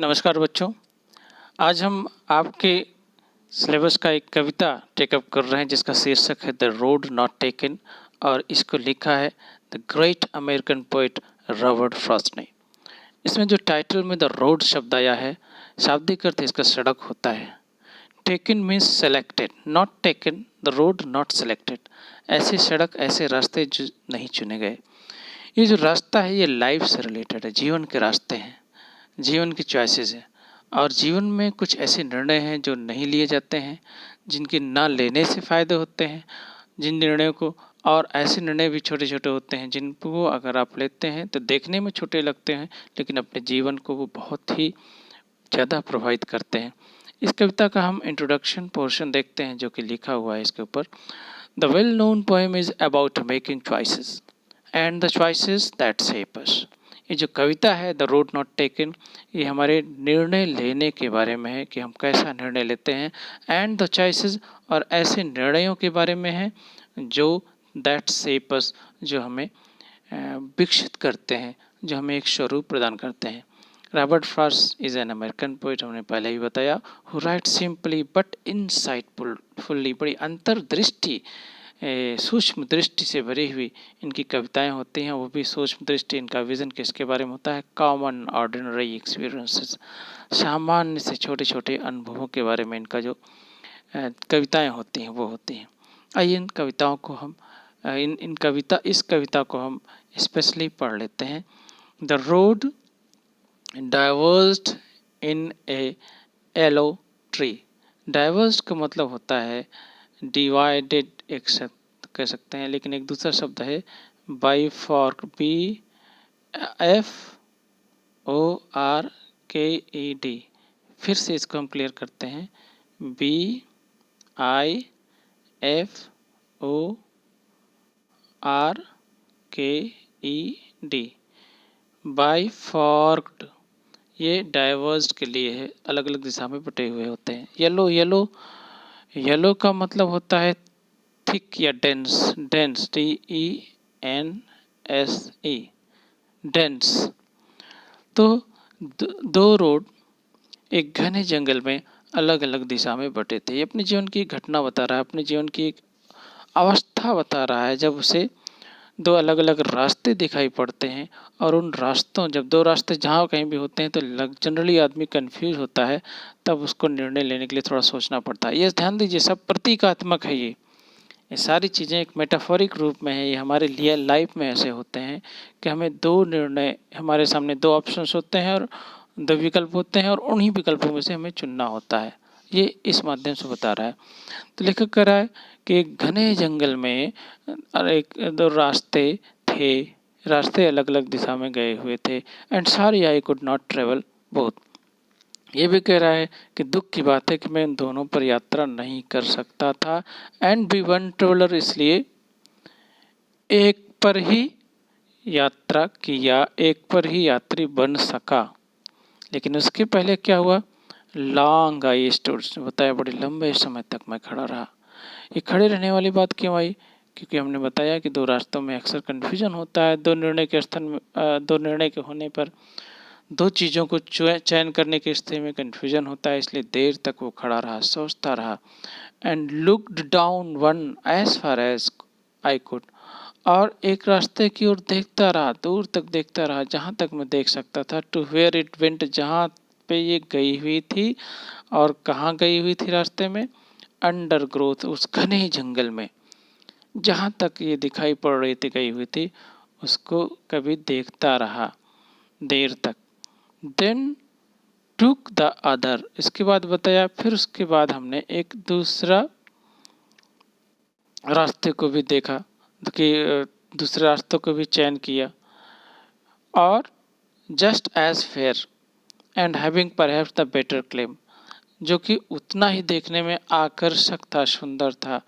नमस्कार बच्चों। आज हम आपके सिलेबस का एक कविता टेकअप कर रहे हैं जिसका शीर्षक है द रोड नॉट टेकन और इसको लिखा है the great American poet Robert Frost ने। इसमें जो टाइटल में द रोड शब्द आया है, शाब्दिक अर्थ इसका सड़क होता है। Taken means selected, not taken the road not selected. ऐसे सड़क, ऐसे रास्ते जो नहीं चुने गए। ये जो रास्ता है ये लाइफ से रिलेटेड है, जीवन के रास्ते हैं, जीवन की चॉइसेस है। और जीवन में कुछ ऐसे निर्णय हैं जो नहीं लिए जाते हैं, जिनके ना लेने से फ़ायदे होते हैं जिन निर्णयों को, और ऐसे निर्णय भी छोटे छोटे होते हैं जिनको अगर आप लेते हैं तो देखने में छोटे लगते हैं लेकिन अपने जीवन को वो बहुत ही ज़्यादा प्रभावित करते हैं। इस कविता का हम इंट्रोडक्शन पोर्शन देखते हैं जो कि लिखा हुआ है इसके ऊपर। The well known poem is about making choices and the choices that shape us. ये जो कविता है द रोड नॉट टेकन, ये हमारे निर्णय लेने के बारे में है कि हम कैसा निर्णय लेते हैं, एंड द चॉइसेस, और ऐसे निर्णयों के बारे में है जो दैट शेप अस, जो हमें विकसित करते हैं, जो हमें एक स्वरूप प्रदान करते हैं। Robert Frost is an American poet, हमने पहले ही बताया, who right simply but insightfully. बड़ी अंतर्दृष्टि, सूक्ष्म दृष्टि से भरी हुई इनकी कविताएं होती हैं, वो भी सूक्ष्म दृष्टि। इनका विज़न किसके बारे में होता है? कॉमन ऑर्डिनरी एक्सपीरियंसेस, सामान्य से छोटे छोटे अनुभवों के बारे में इनका जो कविताएं होती हैं वो होती हैं। आइए इन कविताओं को हम इस कविता को हम स्पेशली पढ़ लेते हैं। The road divorced in A yellow tree. Divorced का मतलब होता है डिवाइडेड, एक शब्द कह सकते हैं, लेकिन एक दूसरा शब्द है बाइफॉर्क, BIFORKED। फिर से इसको हम क्लियर करते हैं, BIFORKED, बाइफॉर्क्ड। ये डाइवर्स्ड के लिए है, अलग अलग दिशा में बटे हुए होते हैं। येलो का मतलब होता है थिक या डेंस, DENSE, डेंस। तो दो रोड एक घने जंगल में अलग अलग दिशा में बटे थे। ये अपने जीवन की घटना बता रहा है, अपने जीवन की एक अवस्था बता रहा है जब उसे दो अलग अलग रास्ते दिखाई पड़ते हैं, और उन रास्तों, जब दो रास्ते जहाँ कहीं भी होते हैं तो जनरली आदमी कंफ्यूज होता है, तब उसको निर्णय लेने के लिए थोड़ा सोचना पड़ता है। ये ध्यान दीजिए, सब प्रतीकात्मक है। ये सारी चीज़ें एक मेटाफोरिक रूप में है। ये हमारे लिए लाइफ में ऐसे होते हैं कि हमें दो निर्णय, हमारे सामने दो ऑप्शंस होते हैं और दो विकल्प होते हैं, और उन्हीं विकल्पों में से हमें चुनना होता है। ये इस माध्यम से बता रहा है। तो लेखक कह रहा है कि एक घने जंगल में दो रास्ते थे, रास्ते अलग अलग दिशा में गए हुए थे, and sorry I could not travel both. ये भी कह रहा है कि दुख की बात है कि मैं इन दोनों पर यात्रा नहीं कर सकता था, एंड बी वन ट्रेवलर, इसलिए एक पर ही यात्रा किया, एक पर ही यात्री बन सका। लेकिन उसके पहले क्या हुआ? लॉन्ग आई स्टूड, बताया बड़े लंबे समय तक मैं खड़ा रहा। ये खड़े रहने वाली बात क्यों आई? क्योंकि हमने बताया कि दो रास्तों में अक्सर कन्फ्यूजन होता है। दो निर्णय के होने पर दो चीज़ों को चयन करने की स्थिति में कन्फ्यूजन होता है, इसलिए देर तक वो खड़ा रहा, सोचता रहा। And looked down one as far as I could, और एक रास्ते की ओर देखता रहा, दूर तक देखता रहा, जहाँ तक मैं देख सकता था। टू वेयर इट वेंट, जहाँ पे ये गई हुई थी। और कहाँ गई हुई थी रास्ते में? अंडर ग्रोथ, उस घने जंगल में। जहाँ तक ये दिखाई पड़ रही थी गई हुई थी, उसको कभी देखता रहा देर तक। देन टुक द अदर, इसके बाद बताया, फिर उसके बाद हमने एक दूसरा रास्ते को भी देखा, कि दूसरे रास्तों को भी चयन किया। और just as fair and having perhaps the better claim, जो कि उतना ही देखने में आकर्षक था, सुंदर था,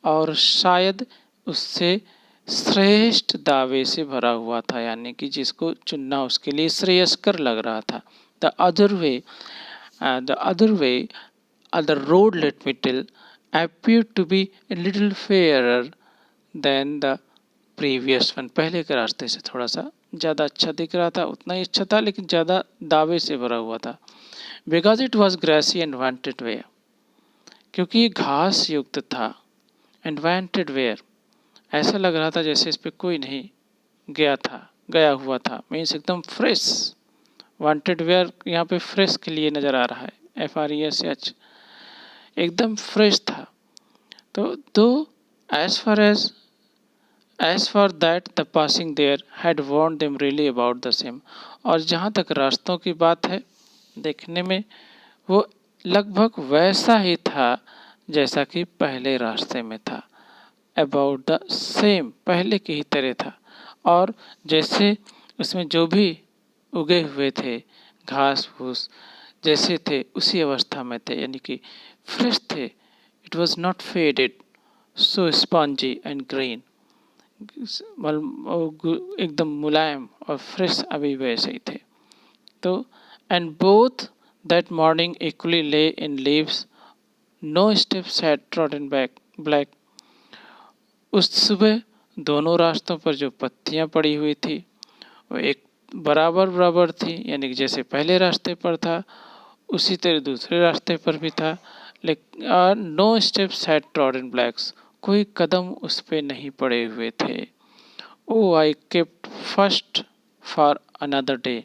और शायद उससे श्रेष्ठ दावे से भरा हुआ था, यानी कि जिसको चुनना उसके लिए श्रेयस्कर लग रहा था। The other way, other road, let me tell, appeared to be a little fairer than the previous one, पहले के रास्ते से थोड़ा सा ज़्यादा अच्छा दिख रहा था, उतना ही अच्छा था लेकिन ज़्यादा दावे से भरा हुआ था। Because it was grassy and wanted wear, क्योंकि ये घास युक्त था। एंड वांटेड वेयर, ऐसा लग रहा था जैसे इस पे कोई नहीं गया हुआ था। मीन्स एकदम फ्रेश। वांटेड वेयर यहाँ पे फ्रेश के लिए नज़र आ रहा है, FRESH, एकदम फ्रेश था। तो though as for that the passing there had warned them really about the same. और जहाँ तक रास्तों की बात है, देखने में वो लगभग वैसा ही था जैसा कि पहले रास्ते में था। अबाउट द सेम, पहले की ही तरह था। और जैसे उसमें जो भी उगे हुए थे घास फूस जैसे थे उसी अवस्था में थे, यानी कि फ्रेश थे। It was not faded, so spongy and green, एकदम मुलायम और फ्रेश अभी वैसे ही थे। तो and both that morning equally lay in leaves, no steps had trodden back black. उस सुबह दोनों रास्तों पर जो पत्तियां पड़ी हुई थी वो एक बराबर बराबर थी, यानी कि जैसे पहले रास्ते पर था उसी तरह दूसरे रास्ते पर भी था। लेकिन no steps had trodden blacks, कोई कदम उस पे नहीं पड़े हुए थे। Oh I kept first for another day.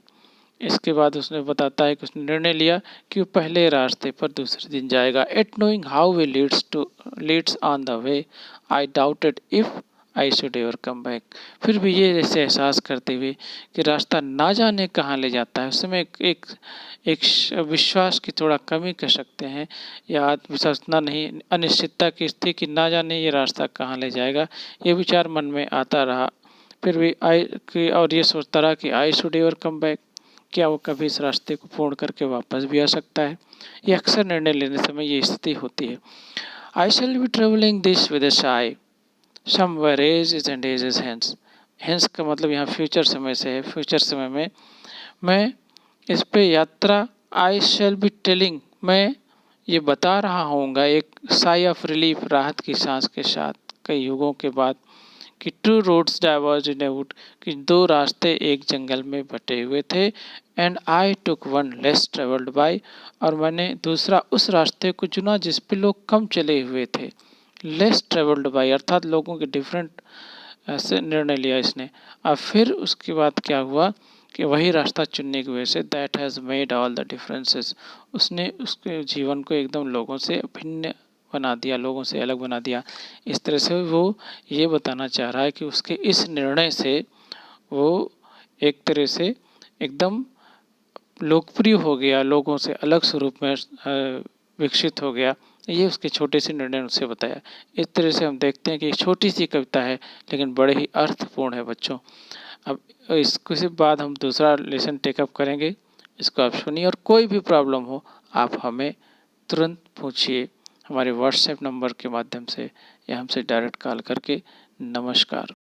इसके बाद उसने बताता है कि उसने निर्णय लिया कि वो पहले रास्ते पर दूसरे दिन जाएगा। Yet knowing how way leads on the way, I doubted if I should ever come back. फिर भी ये जैसे एहसास करते हुए कि रास्ता ना जाने कहाँ ले जाता है, उस समय एक विश्वास की थोड़ा कमी कह सकते हैं, या आत्मविश्वास उतना नहीं, अनिश्चितता की स्थिति कि ना जाने ये रास्ता कहाँ ले जाएगा, ये विचार मन में आता रहा। फिर भी और ये सोचता रहा कि आई शुड एवर कम बैक, क्या वो कभी इस रास्ते को पूर्ण करके वापस भी आ सकता है। ये अक्सर निर्णय लेने समय ये स्थिति होती है। I shall be travelling this with a sigh somewhere ages and ages hence. Hence का मतलब यहाँ फ्यूचर समय से है। फ्यूचर समय में मैं इस पे यात्रा, आई शैल बी टेलिंग, मैं ये बता रहा होऊंगा एक साई ऑफ रिलीफ, राहत की सांस के साथ, कई युगों के बाद, कि two roads diverge in a wood, कि दो रास्ते एक जंगल में बटे हुए थे। And I took one less travelled by, और मैंने दूसरा उस रास्ते को चुना जिस पे लोग कम चले हुए थे। लेस ट्रेवल्ड बाय अर्थात लोगों के डिफरेंट ऐसे निर्णय लिया इसने। अब फिर उसके बाद क्या हुआ कि वही रास्ता चुनने की वजह say that has made all the differences, उसने उसके जीवन को एकदम लोगों से भिन्न बना दिया, लोगों से अलग बना दिया। इस तरह से वो ये बताना चाह रहा है कि उसके इस निर्णय से वो एक तरह से एकदम लोकप्रिय हो गया, लोगों से अलग स्वरूप में विकसित हो गया। ये उसके छोटे से निर्णय ने उससे बताया। इस तरह से हम देखते हैं कि एक छोटी सी कविता है लेकिन बड़े ही अर्थपूर्ण है बच्चों। अब इसके बाद हम दूसरा लेसन टेकअप करेंगे, इसको आप सुनिए और कोई भी प्रॉब्लम हो आप हमें तुरंत पूछिए हमारे व्हाट्सएप नंबर के माध्यम से या हमसे डायरेक्ट कॉल करके। नमस्कार।